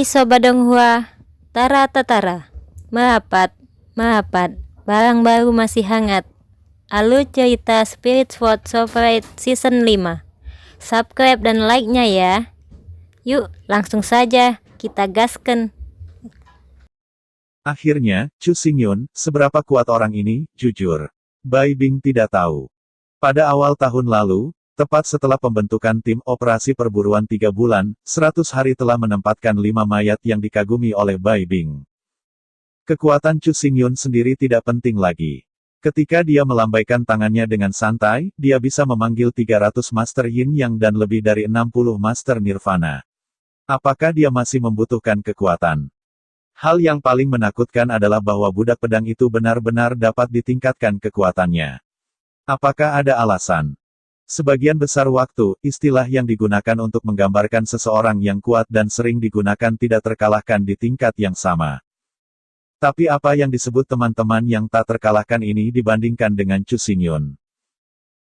Sobat Donghua, Tara Tatara, Mahapat, barang baru masih hangat. Alur cerita Spirit Sword Sovereign Season 5. Subscribe dan like-nya ya. Yuk, langsung saja kita gasken. Akhirnya, Chu Xingyun, seberapa kuat orang ini, jujur. Bai Bing tidak tahu. Pada awal tahun lalu, tepat setelah pembentukan tim operasi perburuan 3 bulan, 100 hari telah menempatkan 5 mayat yang dikagumi oleh Bai Bing. Kekuatan Chu Xingyun sendiri tidak penting lagi. Ketika dia melambaikan tangannya dengan santai, dia bisa memanggil 300 Master Yin Yang dan lebih dari 60 Master Nirvana. Apakah dia masih membutuhkan kekuatan? Hal yang paling menakutkan adalah bahwa budak pedang itu benar-benar dapat ditingkatkan kekuatannya. Apakah ada alasan? Sebagian besar waktu, istilah yang digunakan untuk menggambarkan seseorang yang kuat dan sering digunakan tidak terkalahkan di tingkat yang sama. Tapi apa yang disebut teman-teman yang tak terkalahkan ini dibandingkan dengan Chu Xingyun?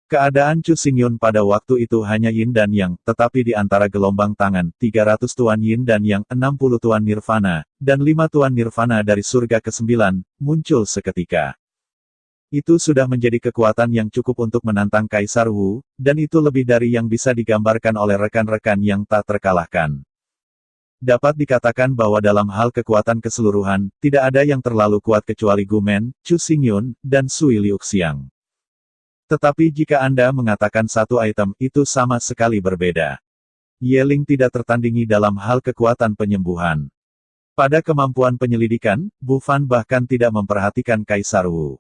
Keadaan Chu Xingyun pada waktu itu hanya Yin dan Yang, tetapi di antara gelombang tangan, 300 Tuan Yin dan Yang, 60 Tuan Nirvana, dan 5 Tuan Nirvana dari surga ke-9, muncul seketika. Itu sudah menjadi kekuatan yang cukup untuk menantang Kaisar Wu, dan itu lebih dari yang bisa digambarkan oleh rekan-rekan yang tak terkalahkan. Dapat dikatakan bahwa dalam hal kekuatan keseluruhan, tidak ada yang terlalu kuat kecuali Gu Men, Chu Xingyun, dan Sui Liuxiang. Tetapi jika Anda mengatakan satu item, itu sama sekali berbeda. Yeling tidak tertandingi dalam hal kekuatan penyembuhan. Pada kemampuan penyelidikan, Bu Fan bahkan tidak memperhatikan Kaisar Wu.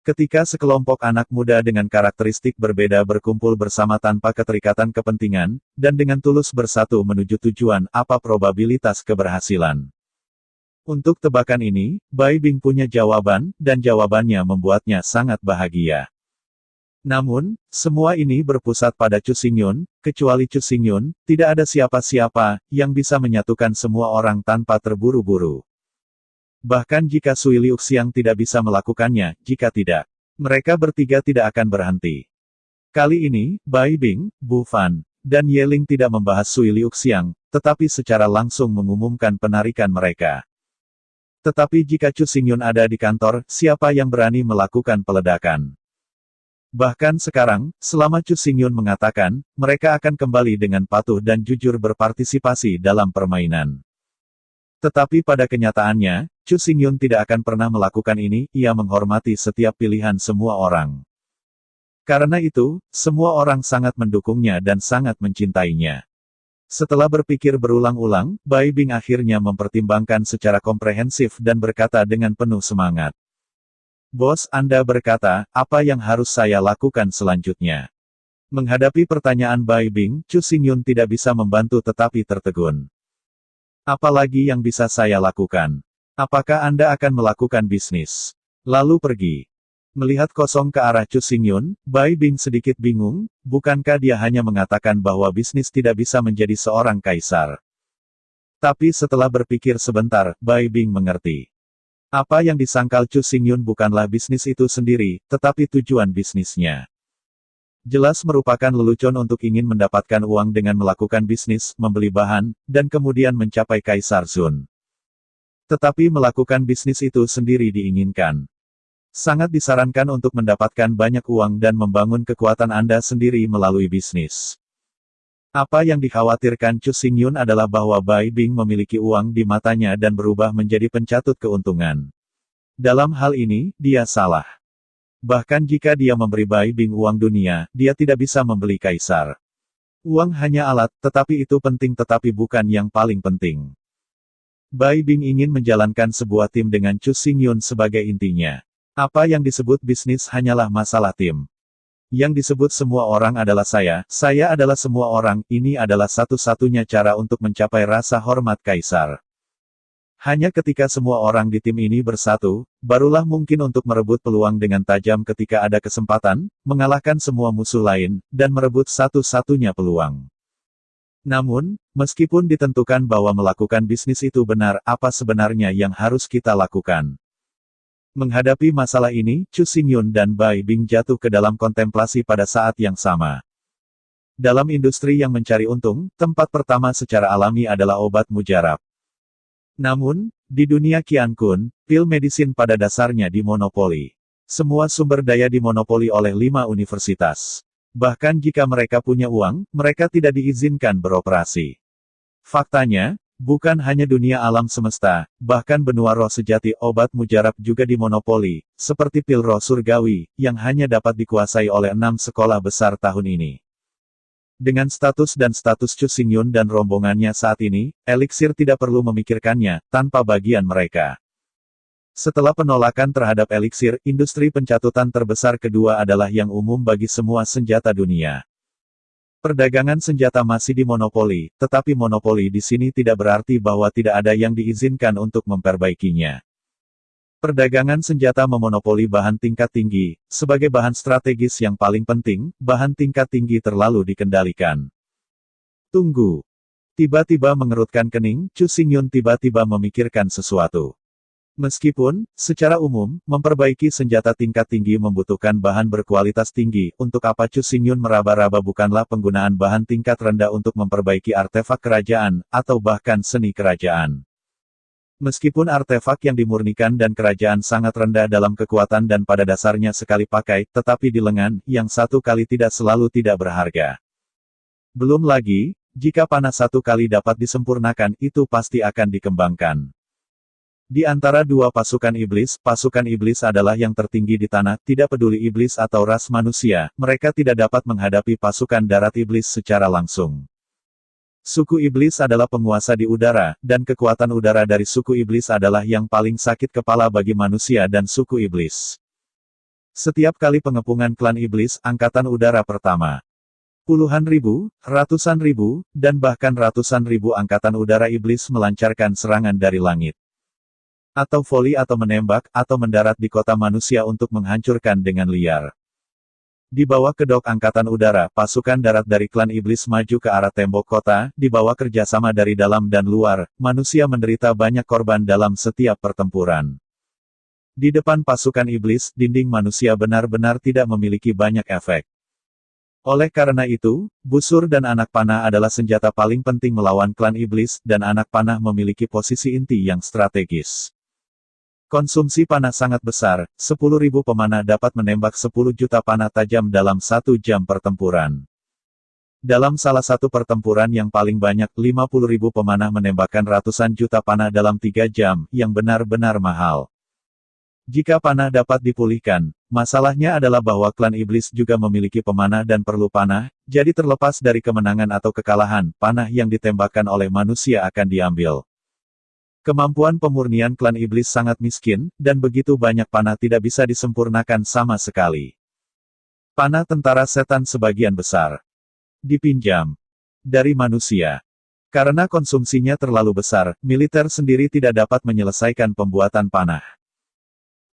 Ketika sekelompok anak muda dengan karakteristik berbeda berkumpul bersama tanpa keterikatan kepentingan, dan dengan tulus bersatu menuju tujuan, apa probabilitas keberhasilan? Untuk tebakan ini, Bai Bing punya jawaban, dan jawabannya membuatnya sangat bahagia. Namun, semua ini berpusat pada Chu Xingyun, kecuali Chu Xingyun, tidak ada siapa-siapa yang bisa menyatukan semua orang tanpa terburu-buru. Bahkan jika Sui Liuxiang tidak bisa melakukannya, jika tidak, mereka bertiga tidak akan berhenti. Kali ini, Bai Bing, Bu Fan, dan Yeling tidak membahas Sui Liuxiang, tetapi secara langsung mengumumkan penarikan mereka. Tetapi jika Chu Xingyun ada di kantor, siapa yang berani melakukan peledakan? Bahkan sekarang, selama Chu Xingyun mengatakan, mereka akan kembali dengan patuh dan jujur berpartisipasi dalam permainan. Tetapi pada kenyataannya, Chu Xingyun tidak akan pernah melakukan ini, ia menghormati setiap pilihan semua orang. Karena itu, semua orang sangat mendukungnya dan sangat mencintainya. Setelah berpikir berulang-ulang, Bai Bing akhirnya mempertimbangkan secara komprehensif dan berkata dengan penuh semangat. Bos, Anda berkata, apa yang harus saya lakukan selanjutnya? Menghadapi pertanyaan Bai Bing, Chu Xingyun tidak bisa membantu tetapi tertegun. Apalagi yang bisa saya lakukan? Apakah Anda akan melakukan bisnis? Lalu pergi. Melihat kosong ke arah Chu Xingyun, Bai Bing sedikit bingung, bukankah dia hanya mengatakan bahwa bisnis tidak bisa menjadi seorang kaisar? Tapi setelah berpikir sebentar, Bai Bing mengerti. Apa yang disangkal Chu Xingyun bukanlah bisnis itu sendiri, tetapi tujuan bisnisnya. Jelas merupakan lelucon untuk ingin mendapatkan uang dengan melakukan bisnis, membeli bahan, dan kemudian mencapai Kaisar Zun. Tetapi melakukan bisnis itu sendiri diinginkan. Sangat disarankan untuk mendapatkan banyak uang dan membangun kekuatan Anda sendiri melalui bisnis. Apa yang dikhawatirkan Chu Xingyun adalah bahwa Bai Bing memiliki uang di matanya dan berubah menjadi pencatut keuntungan. Dalam hal ini, dia salah. Bahkan jika dia memberi Bai Bing uang dunia, dia tidak bisa membeli kaisar. Uang hanya alat, tetapi itu penting tetapi bukan yang paling penting. Bai Bing ingin menjalankan sebuah tim dengan Chu Xingyun sebagai intinya. Apa yang disebut bisnis hanyalah masalah tim. Yang disebut semua orang adalah saya adalah semua orang, ini adalah satu-satunya cara untuk mencapai rasa hormat kaisar. Hanya ketika semua orang di tim ini bersatu, barulah mungkin untuk merebut peluang dengan tajam ketika ada kesempatan, mengalahkan semua musuh lain, dan merebut satu-satunya peluang. Namun, meskipun ditentukan bahwa melakukan bisnis itu benar, apa sebenarnya yang harus kita lakukan? Menghadapi masalah ini, Chu Xingyun dan Bai Bing jatuh ke dalam kontemplasi pada saat yang sama. Dalam industri yang mencari untung, tempat pertama secara alami adalah obat mujarab. Namun, di dunia Qian Kun, pil medicine pada dasarnya dimonopoli. Semua sumber daya dimonopoli oleh 5 universitas. Bahkan jika mereka punya uang, mereka tidak diizinkan beroperasi. Faktanya, bukan hanya dunia alam semesta, bahkan benua roh sejati obat mujarab juga dimonopoli, seperti pil roh surgawi, yang hanya dapat dikuasai oleh 6 sekolah besar tahun ini. Dengan status Chu Xingyun dan rombongannya saat ini, eliksir tidak perlu memikirkannya, tanpa bagian mereka. Setelah penolakan terhadap eliksir, industri pencatutan terbesar kedua adalah yang umum bagi semua senjata dunia. Perdagangan senjata masih dimonopoli, tetapi monopoli di sini tidak berarti bahwa tidak ada yang diizinkan untuk memperbaikinya. Perdagangan senjata memonopoli bahan tingkat tinggi, sebagai bahan strategis yang paling penting, bahan tingkat tinggi terlalu dikendalikan. Tunggu. Tiba-tiba mengerutkan kening, Chu Xingyun tiba-tiba memikirkan sesuatu. Meskipun, secara umum, memperbaiki senjata tingkat tinggi membutuhkan bahan berkualitas tinggi, untuk apa Chu Xingyun meraba-raba bukanlah penggunaan bahan tingkat rendah untuk memperbaiki artefak kerajaan, atau bahkan seni kerajaan. Meskipun artefak yang dimurnikan dan kerajaan sangat rendah dalam kekuatan dan pada dasarnya sekali pakai, tetapi di lengan, yang satu kali tidak selalu tidak berharga. Belum lagi, jika panah satu kali dapat disempurnakan, itu pasti akan dikembangkan. Di antara dua pasukan iblis adalah yang tertinggi di tanah, tidak peduli iblis atau ras manusia, mereka tidak dapat menghadapi pasukan darat iblis secara langsung. Suku iblis adalah penguasa di udara, dan kekuatan udara dari suku iblis adalah yang paling sakit kepala bagi manusia dan suku iblis. Setiap kali pengepungan klan iblis, angkatan udara pertama. Puluhan ribu, ratusan ribu, dan bahkan ratusan ribu angkatan udara iblis melancarkan serangan dari langit. Atau voli atau menembak, atau mendarat di kota manusia untuk menghancurkan dengan liar. Di bawah kedok angkatan udara, pasukan darat dari klan iblis maju ke arah tembok kota, di bawah kerjasama dari dalam dan luar, manusia menderita banyak korban dalam setiap pertempuran. Di depan pasukan iblis, dinding manusia benar-benar tidak memiliki banyak efek. Oleh karena itu, busur dan anak panah adalah senjata paling penting melawan klan iblis, dan anak panah memiliki posisi inti yang strategis. Konsumsi panah sangat besar, 10.000 pemanah dapat menembak 10 juta panah tajam dalam 1 jam pertempuran. Dalam salah satu pertempuran yang paling banyak, 50.000 pemanah menembakkan ratusan juta panah dalam 3 jam, yang benar-benar mahal. Jika panah dapat dipulihkan, masalahnya adalah bahwa klan iblis juga memiliki pemanah dan perlu panah, jadi terlepas dari kemenangan atau kekalahan, panah yang ditembakkan oleh manusia akan diambil. Kemampuan pemurnian klan iblis sangat miskin, dan begitu banyak panah tidak bisa disempurnakan sama sekali. Panah tentara setan sebagian besar dipinjam dari manusia. Karena konsumsinya terlalu besar, militer sendiri tidak dapat menyelesaikan pembuatan panah.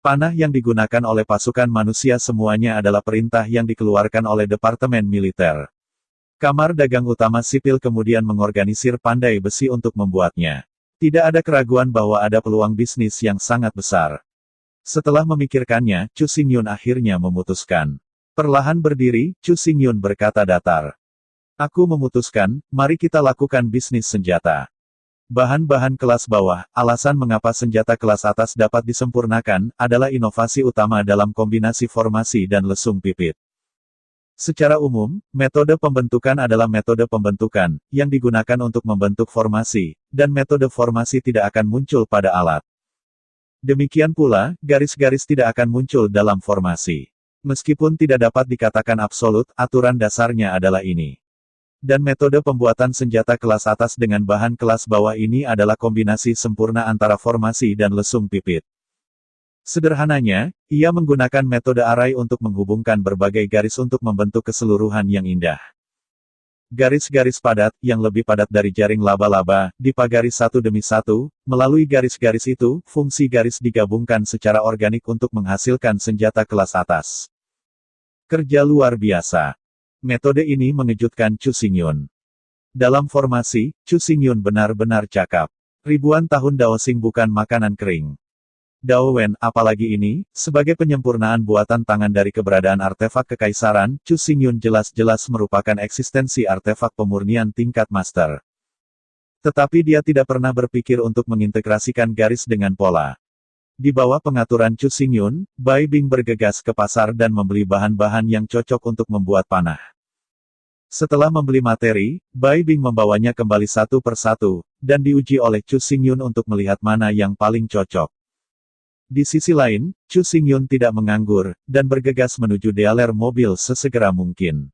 Panah yang digunakan oleh pasukan manusia semuanya adalah perintah yang dikeluarkan oleh Departemen Militer. Kamar Dagang Utama Sipil kemudian mengorganisir pandai besi untuk membuatnya. Tidak ada keraguan bahwa ada peluang bisnis yang sangat besar. Setelah memikirkannya, Chu Xingyun akhirnya memutuskan. Perlahan berdiri, Chu Xingyun berkata datar. Aku memutuskan, mari kita lakukan bisnis senjata. Bahan-bahan kelas bawah, alasan mengapa senjata kelas atas dapat disempurnakan, adalah inovasi utama dalam kombinasi formasi dan lesung pipit. Secara umum, metode pembentukan adalah metode pembentukan, yang digunakan untuk membentuk formasi, dan metode formasi tidak akan muncul pada alat. Demikian pula, garis-garis tidak akan muncul dalam formasi. Meskipun tidak dapat dikatakan absolut, aturan dasarnya adalah ini. Dan metode pembuatan senjata kelas atas dengan bahan kelas bawah ini adalah kombinasi sempurna antara formasi dan lesung pipit. Sederhananya, ia menggunakan metode arai untuk menghubungkan berbagai garis untuk membentuk keseluruhan yang indah. Garis-garis padat, yang lebih padat dari jaring laba-laba, dipagari satu demi satu, melalui garis-garis itu, fungsi garis digabungkan secara organik untuk menghasilkan senjata kelas atas. Kerja luar biasa. Metode ini mengejutkan Chu Xingyun. Dalam formasi, Chu Xingyun benar-benar cakap. Ribuan tahun Daosing bukan makanan kering. Dao Wen, apalagi ini, sebagai penyempurnaan buatan tangan dari keberadaan artefak kekaisaran, Chu Xingyun jelas-jelas merupakan eksistensi artefak pemurnian tingkat master. Tetapi dia tidak pernah berpikir untuk mengintegrasikan garis dengan pola. Di bawah pengaturan Chu Xingyun, Bai Bing bergegas ke pasar dan membeli bahan-bahan yang cocok untuk membuat panah. Setelah membeli materi, Bai Bing membawanya kembali satu persatu, dan diuji oleh Chu Xingyun untuk melihat mana yang paling cocok. Di sisi lain, Chu Xingyun tidak menganggur, dan bergegas menuju dealer mobil sesegera mungkin.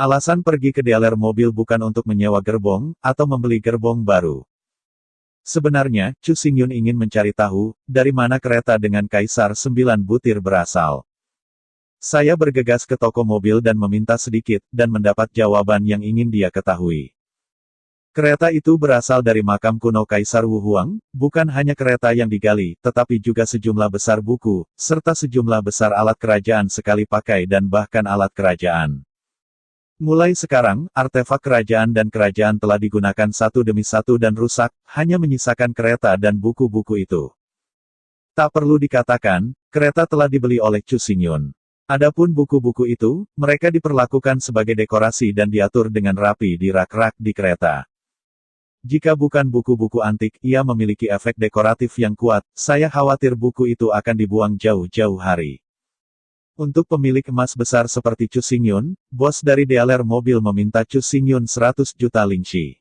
Alasan pergi ke dealer mobil bukan untuk menyewa gerbong, atau membeli gerbong baru. Sebenarnya, Chu Xingyun ingin mencari tahu, dari mana kereta dengan Kaisar 9 butir berasal. Saya bergegas ke toko mobil dan meminta sedikit, dan mendapat jawaban yang ingin dia ketahui. Kereta itu berasal dari makam kuno Kaisar Wu Huang, bukan hanya kereta yang digali, tetapi juga sejumlah besar buku, serta sejumlah besar alat kerajaan sekali pakai dan bahkan alat kerajaan. Mulai sekarang, artefak kerajaan dan kerajaan telah digunakan satu demi satu dan rusak, hanya menyisakan kereta dan buku-buku itu. Tak perlu dikatakan, kereta telah dibeli oleh Chu Xingyun. Adapun buku-buku itu, mereka diperlakukan sebagai dekorasi dan diatur dengan rapi di rak-rak di kereta. Jika bukan buku-buku antik, ia memiliki efek dekoratif yang kuat, saya khawatir buku itu akan dibuang jauh-jauh hari. Untuk pemilik emas besar seperti Chu Xingyun, bos dari dealer mobil meminta Chu Xingyun 100 juta lingshi.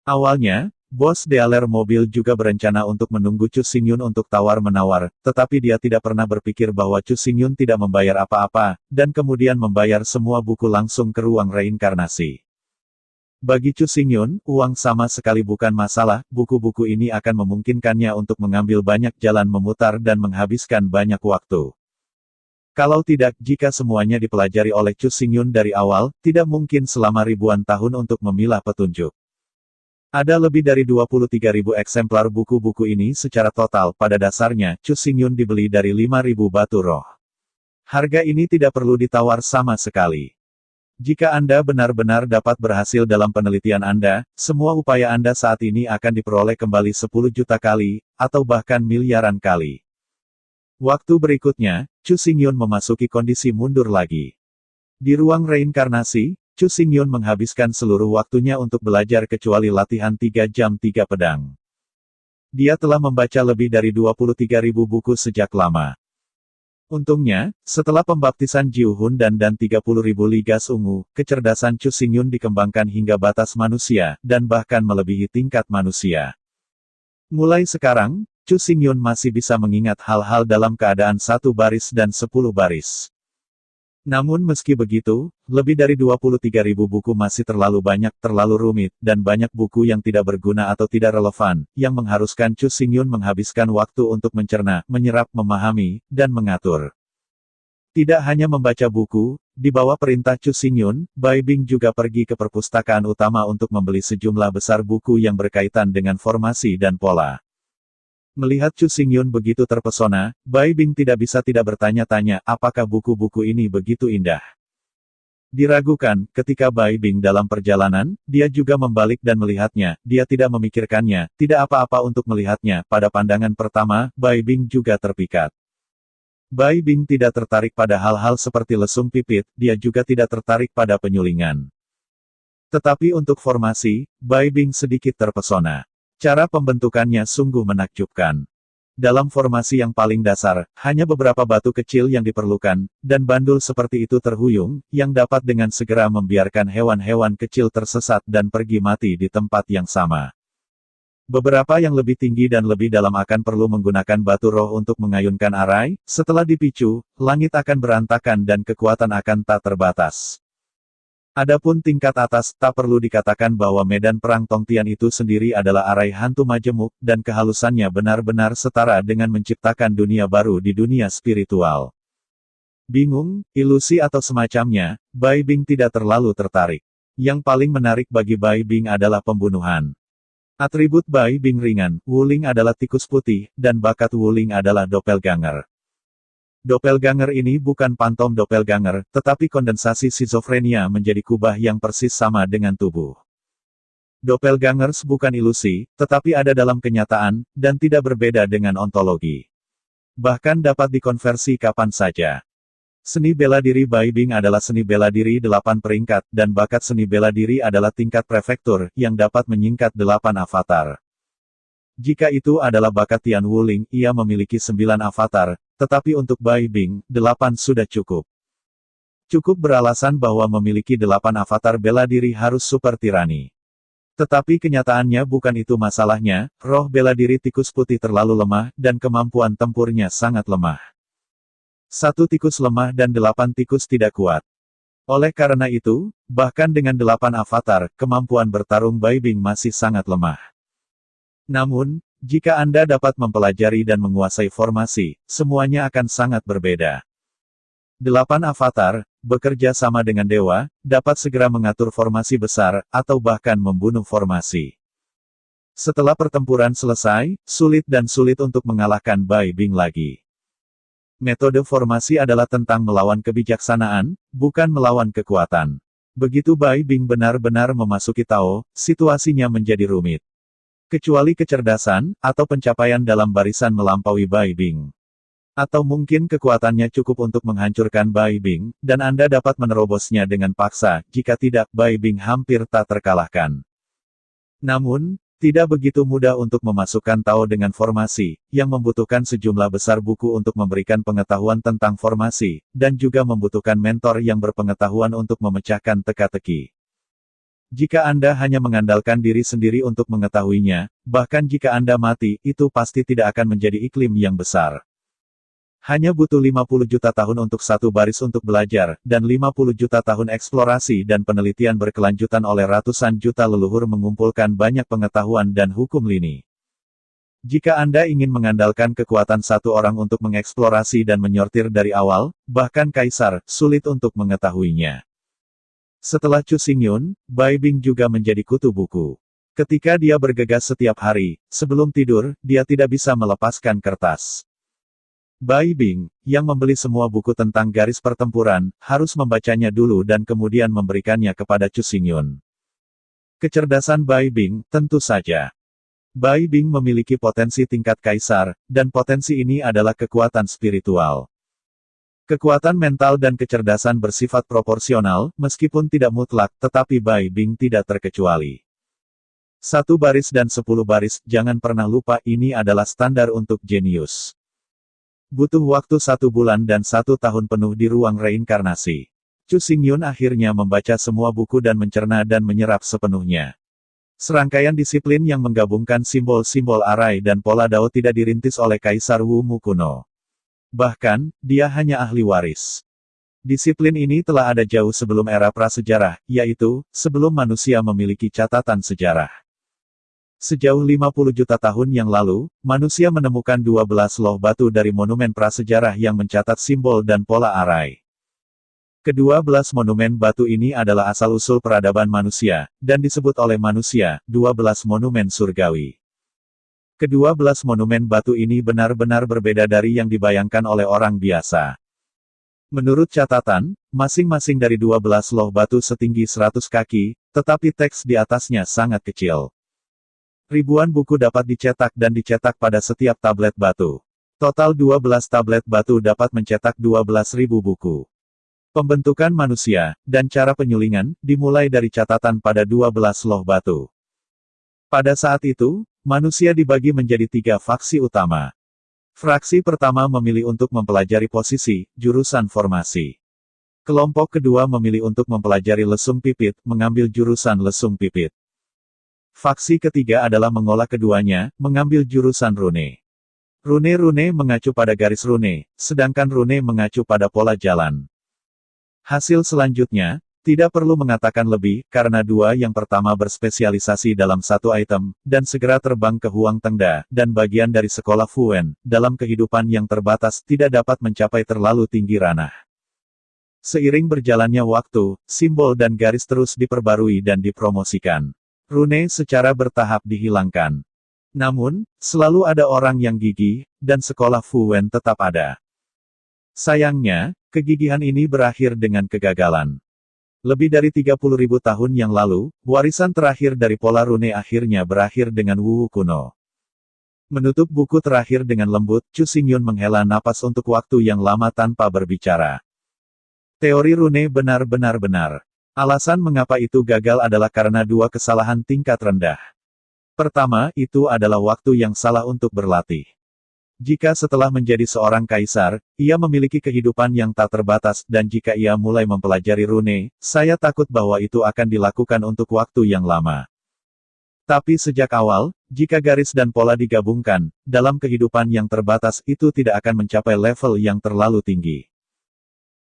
Awalnya, bos dealer mobil juga berencana untuk menunggu Chu Xingyun untuk tawar-menawar, tetapi dia tidak pernah berpikir bahwa Chu Xingyun tidak membayar apa-apa, dan kemudian membayar semua buku langsung ke ruang reinkarnasi. Bagi Chu Xingyun, uang sama sekali bukan masalah, buku-buku ini akan memungkinkannya untuk mengambil banyak jalan memutar dan menghabiskan banyak waktu. Kalau tidak, jika semuanya dipelajari oleh Chu Xingyun dari awal, tidak mungkin selama ribuan tahun untuk memilah petunjuk. Ada lebih dari 23.000 eksemplar buku-buku ini secara total, pada dasarnya, Chu Xingyun dibeli dari 5.000 batu roh. Harga ini tidak perlu ditawar sama sekali. Jika Anda benar-benar dapat berhasil dalam penelitian Anda, semua upaya Anda saat ini akan diperoleh kembali 10 juta kali, atau bahkan miliaran kali. Waktu berikutnya, Chu Xingyun memasuki kondisi mundur lagi. Di ruang reinkarnasi, Chu Xingyun menghabiskan seluruh waktunya untuk belajar kecuali latihan 3 jam 3 pedang. Dia telah membaca lebih dari 23.000 buku sejak lama. Untungnya, setelah pembaptisan Jiu Hun dan 30.000 ligas ungu, kecerdasan Chu Xingyun dikembangkan hingga batas manusia, dan bahkan melebihi tingkat manusia. Mulai sekarang, Chu Xingyun masih bisa mengingat hal-hal dalam keadaan 1 baris dan 10 baris. Namun meski begitu, lebih dari 23.000 buku masih terlalu banyak, terlalu rumit, dan banyak buku yang tidak berguna atau tidak relevan, yang mengharuskan Chu Xingyun menghabiskan waktu untuk mencerna, menyerap, memahami, dan mengatur. Tidak hanya membaca buku, di bawah perintah Chu Xingyun, Bai Bing juga pergi ke perpustakaan utama untuk membeli sejumlah besar buku yang berkaitan dengan formasi dan pola. Melihat Chu Xingyun begitu terpesona, Bai Bing tidak bisa tidak bertanya-tanya, apakah buku-buku ini begitu indah. Diragukan, ketika Bai Bing dalam perjalanan, dia juga membalik dan melihatnya, dia tidak memikirkannya, tidak apa-apa untuk melihatnya, pada pandangan pertama, Bai Bing juga terpikat. Bai Bing tidak tertarik pada hal-hal seperti lesung pipit, dia juga tidak tertarik pada penyulingan. Tetapi untuk formasi, Bai Bing sedikit terpesona. Cara pembentukannya sungguh menakjubkan. Dalam formasi yang paling dasar, hanya beberapa batu kecil yang diperlukan, dan bandul seperti itu terhuyung, yang dapat dengan segera membiarkan hewan-hewan kecil tersesat dan pergi mati di tempat yang sama. Beberapa yang lebih tinggi dan lebih dalam akan perlu menggunakan batu roh untuk mengayunkan arai, setelah dipicu, langit akan berantakan dan kekuatan akan tak terbatas. Adapun tingkat atas, tak perlu dikatakan bahwa medan perang Tongtian itu sendiri adalah arai hantu majemuk, dan kehalusannya benar-benar setara dengan menciptakan dunia baru di dunia spiritual. Bingung, ilusi atau semacamnya, Bai Bing tidak terlalu tertarik. Yang paling menarik bagi Bai Bing adalah pembunuhan. Atribut Bai Bing ringan, Wuling adalah tikus putih, dan bakat Wuling adalah doppelganger. Doppelganger ini bukan pantom doppelganger, tetapi kondensasi skizofrenia menjadi kubah yang persis sama dengan tubuh. Doppelgangers bukan ilusi, tetapi ada dalam kenyataan, dan tidak berbeda dengan ontologi. Bahkan dapat dikonversi kapan saja. Seni bela diri Bai Bing adalah seni bela diri 8 peringkat, dan bakat seni bela diri adalah tingkat prefektur, yang dapat menyingkat 8 avatar. Jika itu adalah bakat Tian Wuling, ia memiliki 9 avatar, tetapi untuk Bai Bing, 8 sudah cukup. Cukup beralasan bahwa memiliki 8 avatar bela diri harus super tirani. Tetapi kenyataannya bukan itu masalahnya, roh bela diri tikus putih terlalu lemah, dan kemampuan tempurnya sangat lemah. 1 tikus lemah dan 8 tikus tidak kuat. Oleh karena itu, bahkan dengan 8 avatar, kemampuan bertarung Bai Bing masih sangat lemah. Namun, jika Anda dapat mempelajari dan menguasai formasi, semuanya akan sangat berbeda. 8 avatar, bekerja sama dengan dewa, dapat segera mengatur formasi besar, atau bahkan membunuh formasi. Setelah pertempuran selesai, sulit untuk mengalahkan Bai Bing lagi. Metode formasi adalah tentang melawan kebijaksanaan, bukan melawan kekuatan. Begitu Bai Bing benar-benar memasuki Tao, situasinya menjadi rumit. Kecuali kecerdasan, atau pencapaian dalam barisan melampaui Bai Bing. Atau mungkin kekuatannya cukup untuk menghancurkan Bai Bing, dan Anda dapat menerobosnya dengan paksa, jika tidak, Bai Bing hampir tak terkalahkan. Namun, tidak begitu mudah untuk memasukkan Tao dengan formasi, yang membutuhkan sejumlah besar buku untuk memberikan pengetahuan tentang formasi, dan juga membutuhkan mentor yang berpengetahuan untuk memecahkan teka-teki. Jika Anda hanya mengandalkan diri sendiri untuk mengetahuinya, bahkan jika Anda mati, itu pasti tidak akan menjadi iklim yang besar. Hanya butuh 50 juta tahun untuk satu baris untuk belajar, dan 50 juta tahun eksplorasi dan penelitian berkelanjutan oleh ratusan juta leluhur mengumpulkan banyak pengetahuan dan hukum lini. Jika Anda ingin mengandalkan kekuatan satu orang untuk mengeksplorasi dan menyortir dari awal, bahkan kaisar, sulit untuk mengetahuinya. Setelah Chu Xingyun, Bai Bing juga menjadi kutu buku. Ketika dia bergegas setiap hari, sebelum tidur, dia tidak bisa melepaskan kertas. Bai Bing, yang membeli semua buku tentang garis pertempuran, harus membacanya dulu dan kemudian memberikannya kepada Chu Xingyun. Kecerdasan Bai Bing, tentu saja. Bai Bing memiliki potensi tingkat kaisar, dan potensi ini adalah kekuatan spiritual. Kekuatan mental dan kecerdasan bersifat proporsional, meskipun tidak mutlak, tetapi Bai Bing tidak terkecuali. 1 baris dan 10 baris, jangan pernah lupa ini adalah standar untuk jenius. Butuh waktu 1 bulan dan 1 tahun penuh di ruang reinkarnasi. Chu Xingyun akhirnya membaca semua buku dan mencerna dan menyerap sepenuhnya. Serangkaian disiplin yang menggabungkan simbol-simbol arai dan pola Dao tidak dirintis oleh Kaisar Wu Mu kuno. Bahkan, dia hanya ahli waris. Disiplin ini telah ada jauh sebelum era prasejarah, yaitu, sebelum manusia memiliki catatan sejarah. Sejauh 50 juta tahun yang lalu, manusia menemukan 12 loh batu dari monumen prasejarah yang mencatat simbol dan pola arai. Ke-12 monumen batu ini adalah asal-usul peradaban manusia, dan disebut oleh manusia, 12 monumen surgawi. Ke-12 monumen batu ini benar-benar berbeda dari yang dibayangkan oleh orang biasa. Menurut catatan, masing-masing dari 12 loh batu setinggi 100 kaki, tetapi teks di atasnya sangat kecil. Ribuan buku dapat dicetak dan dicetak pada setiap tablet batu. Total 12 tablet batu dapat mencetak 12.000 buku. Pembentukan manusia, dan cara penyulingan, dimulai dari catatan pada 12 loh batu. Pada saat itu, manusia dibagi menjadi 3 faksi utama. Fraksi pertama memilih untuk mempelajari posisi, jurusan formasi. Kelompok kedua memilih untuk mempelajari lesung pipit, mengambil jurusan lesung pipit. Faksi ketiga adalah mengolah keduanya, mengambil jurusan rune. Rune mengacu pada garis rune, sedangkan rune mengacu pada pola jalan. Hasil selanjutnya, tidak perlu mengatakan lebih, karena 2 yang pertama berspesialisasi dalam 1 item, dan segera terbang ke Huang Tengda, dan bagian dari sekolah Fuwen, dalam kehidupan yang terbatas, tidak dapat mencapai terlalu tinggi ranah. Seiring berjalannya waktu, simbol dan garis terus diperbarui dan dipromosikan. Rune secara bertahap dihilangkan. Namun, selalu ada orang yang gigih, dan sekolah Fuwen tetap ada. Sayangnya, kegigihan ini berakhir dengan kegagalan. Lebih dari 30.000 tahun yang lalu, warisan terakhir dari pola rune akhirnya berakhir dengan Wu kuno. Menutup buku terakhir dengan lembut, Chu Xingyun menghela napas untuk waktu yang lama tanpa berbicara. Teori rune benar-benar benar. Alasan mengapa itu gagal adalah karena dua kesalahan tingkat rendah. Pertama, itu adalah waktu yang salah untuk berlatih. Jika setelah menjadi seorang kaisar, ia memiliki kehidupan yang tak terbatas, dan jika ia mulai mempelajari rune, saya takut bahwa itu akan dilakukan untuk waktu yang lama. Tapi sejak awal, jika garis dan pola digabungkan, dalam kehidupan yang terbatas itu tidak akan mencapai level yang terlalu tinggi.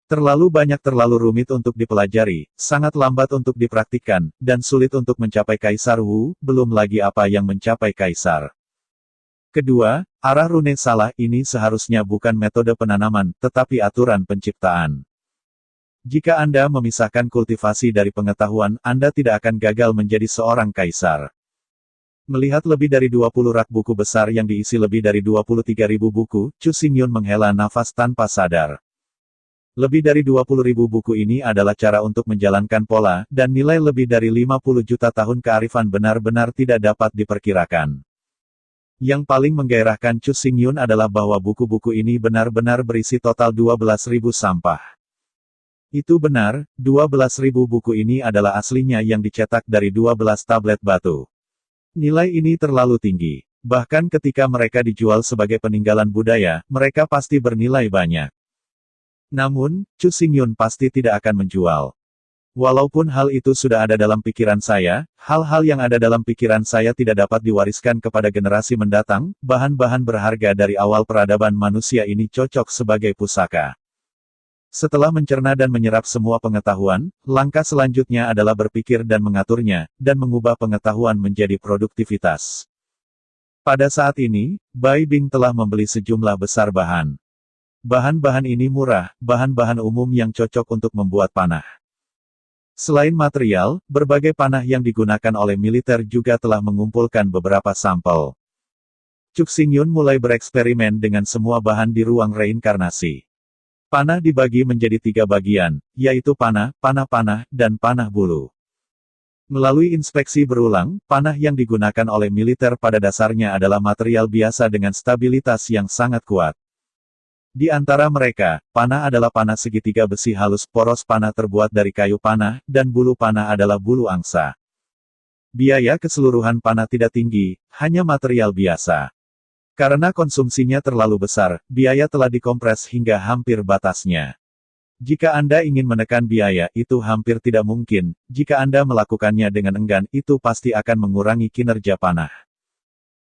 Terlalu banyak terlalu rumit untuk dipelajari, sangat lambat untuk dipraktikkan, dan sulit untuk mencapai Kaisar Wu, belum lagi apa yang mencapai Kaisar. Kedua, arah rune salah ini seharusnya bukan metode penanaman, tetapi aturan penciptaan. Jika Anda memisahkan kultivasi dari pengetahuan, Anda tidak akan gagal menjadi seorang kaisar. Melihat lebih dari 20 rak buku besar yang diisi lebih dari 23.000 buku, Chu Xingyun menghela nafas tanpa sadar. Lebih dari 20.000 buku ini adalah cara untuk menjalankan pola, dan nilai lebih dari 50 juta tahun kearifan benar-benar tidak dapat diperkirakan. Yang paling menggairahkan Chu Xingyun adalah bahwa buku-buku ini benar-benar berisi total 12.000 sampah. Itu benar, 12.000 buku ini adalah aslinya yang dicetak dari 12 tablet batu. Nilai ini terlalu tinggi. Bahkan ketika mereka dijual sebagai peninggalan budaya, mereka pasti bernilai banyak. Namun, Chu Xingyun pasti tidak akan menjual. Walaupun hal itu sudah ada dalam pikiran saya, hal-hal yang ada dalam pikiran saya tidak dapat diwariskan kepada generasi mendatang, bahan-bahan berharga dari awal peradaban manusia ini cocok sebagai pusaka. Setelah mencerna dan menyerap semua pengetahuan, langkah selanjutnya adalah berpikir dan mengaturnya, dan mengubah pengetahuan menjadi produktivitas. Pada saat ini, Bai Bing telah membeli sejumlah besar bahan. Bahan-bahan ini murah, bahan-bahan umum yang cocok untuk membuat panah. Selain material, berbagai panah yang digunakan oleh militer juga telah mengumpulkan beberapa sampel. Chu Xingyun mulai bereksperimen dengan semua bahan di ruang reinkarnasi. Panah dibagi menjadi 3 bagian, yaitu panah, panah-panah, dan panah bulu. Melalui inspeksi berulang, panah yang digunakan oleh militer pada dasarnya adalah material biasa dengan stabilitas yang sangat kuat. Di antara mereka, panah adalah panah segitiga besi halus, poros panah terbuat dari kayu panah, dan bulu panah adalah bulu angsa. Biaya keseluruhan panah tidak tinggi, hanya material biasa. Karena konsumsinya terlalu besar, biaya telah dikompres hingga hampir batasnya. Jika Anda ingin menekan biaya, itu hampir tidak mungkin. Jika Anda melakukannya dengan enggan, itu pasti akan mengurangi kinerja panah.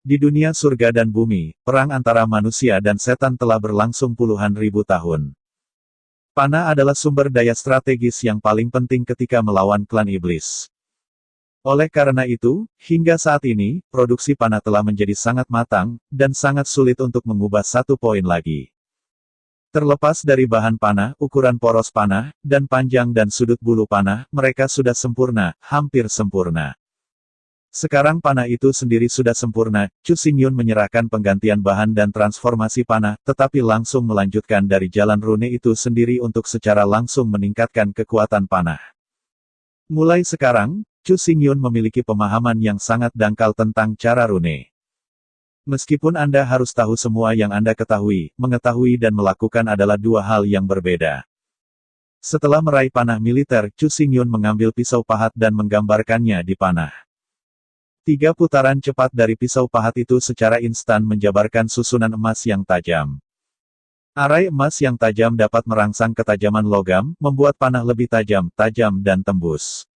Di dunia surga dan bumi, perang antara manusia dan setan telah berlangsung puluhan ribu tahun. Panah adalah sumber daya strategis yang paling penting ketika melawan klan iblis. Oleh karena itu, hingga saat ini, produksi panah telah menjadi sangat matang, dan sangat sulit untuk mengubah satu poin lagi. Terlepas dari bahan panah, ukuran poros panah, dan panjang dan sudut bulu panah, mereka sudah sempurna, hampir sempurna. Sekarang panah itu sendiri sudah sempurna, Chu Xingyun menyerahkan penggantian bahan dan transformasi panah, tetapi langsung melanjutkan dari jalan rune itu sendiri untuk secara langsung meningkatkan kekuatan panah. Mulai sekarang, Chu Xingyun memiliki pemahaman yang sangat dangkal tentang cara rune. Meskipun Anda harus tahu semua yang Anda ketahui, mengetahui dan melakukan adalah dua hal yang berbeda. Setelah meraih panah militer, Chu Xingyun mengambil pisau pahat dan menggambarkannya di panah. 3 putaran cepat dari pisau pahat itu secara instan menjabarkan susunan emas yang tajam. Arai emas yang tajam dapat merangsang ketajaman logam, membuat panah lebih tajam, dan tembus.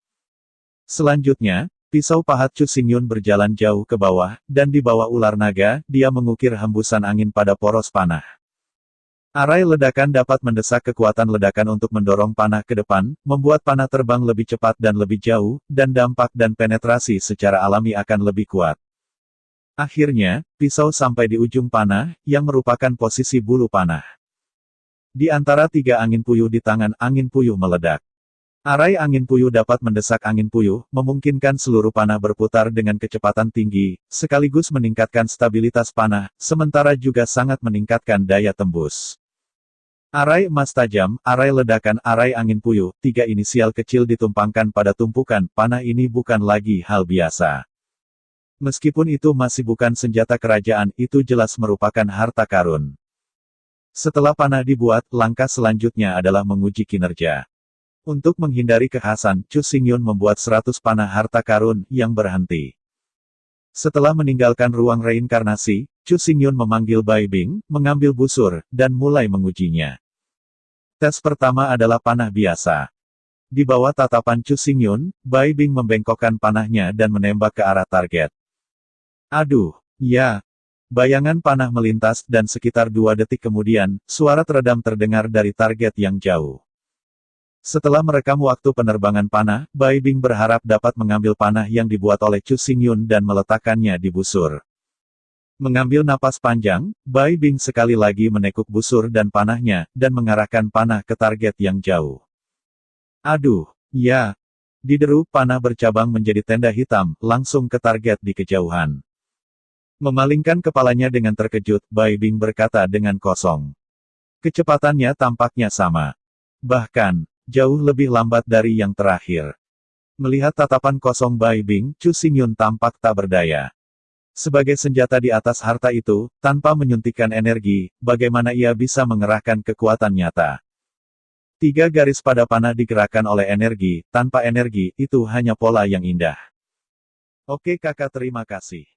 Selanjutnya, pisau pahat Chu Xingyun berjalan jauh ke bawah, dan di bawah ular naga, dia mengukir hembusan angin pada poros panah. Arai ledakan dapat mendesak kekuatan ledakan untuk mendorong panah ke depan, membuat panah terbang lebih cepat dan lebih jauh, dan dampak dan penetrasi secara alami akan lebih kuat. Akhirnya, pisau sampai di ujung panah, yang merupakan posisi bulu panah. Di antara 3 angin puyuh di tangan, angin puyuh meledak. Arai angin puyuh dapat mendesak angin puyuh, memungkinkan seluruh panah berputar dengan kecepatan tinggi, sekaligus meningkatkan stabilitas panah, sementara juga sangat meningkatkan daya tembus. Arai emas tajam, arai ledakan, arai angin puyuh, 3 inisial kecil ditumpangkan pada tumpukan panah ini bukan lagi hal biasa. Meskipun itu masih bukan senjata kerajaan, itu jelas merupakan harta karun. Setelah panah dibuat, langkah selanjutnya adalah menguji kinerja. Untuk menghindari kekhasan, Chu Xingyun membuat 100 panah harta karun yang berhenti. Setelah meninggalkan ruang reinkarnasi, Chu Xingyun memanggil Bai Bing, mengambil busur, dan mulai mengujinya. Tes pertama adalah panah biasa. Di bawah tatapan Chu Xingyun, Bai Bing membengkokkan panahnya dan menembak ke arah target. Aduh, ya. Bayangan panah melintas dan sekitar 2 detik kemudian, suara teredam terdengar dari target yang jauh. Setelah merekam waktu penerbangan panah, Bai Bing berharap dapat mengambil panah yang dibuat oleh Chu Xingyun dan meletakkannya di busur. Mengambil napas panjang, Bai Bing sekali lagi menekuk busur dan panahnya, dan mengarahkan panah ke target yang jauh. Aduh, ya. Dideru, panah bercabang menjadi tenda hitam, langsung ke target di kejauhan. Memalingkan kepalanya dengan terkejut, Bai Bing berkata dengan kosong. Kecepatannya tampaknya sama. Bahkan, jauh lebih lambat dari yang terakhir. Melihat tatapan kosong Bai Bing, Chu Xingyun tampak tak berdaya. Sebagai senjata di atas harta itu, tanpa menyuntikkan energi, bagaimana ia bisa mengerahkan kekuatan nyata? 3 garis pada panah digerakkan oleh energi, tanpa energi, itu hanya pola yang indah. Oke kakak, terima kasih.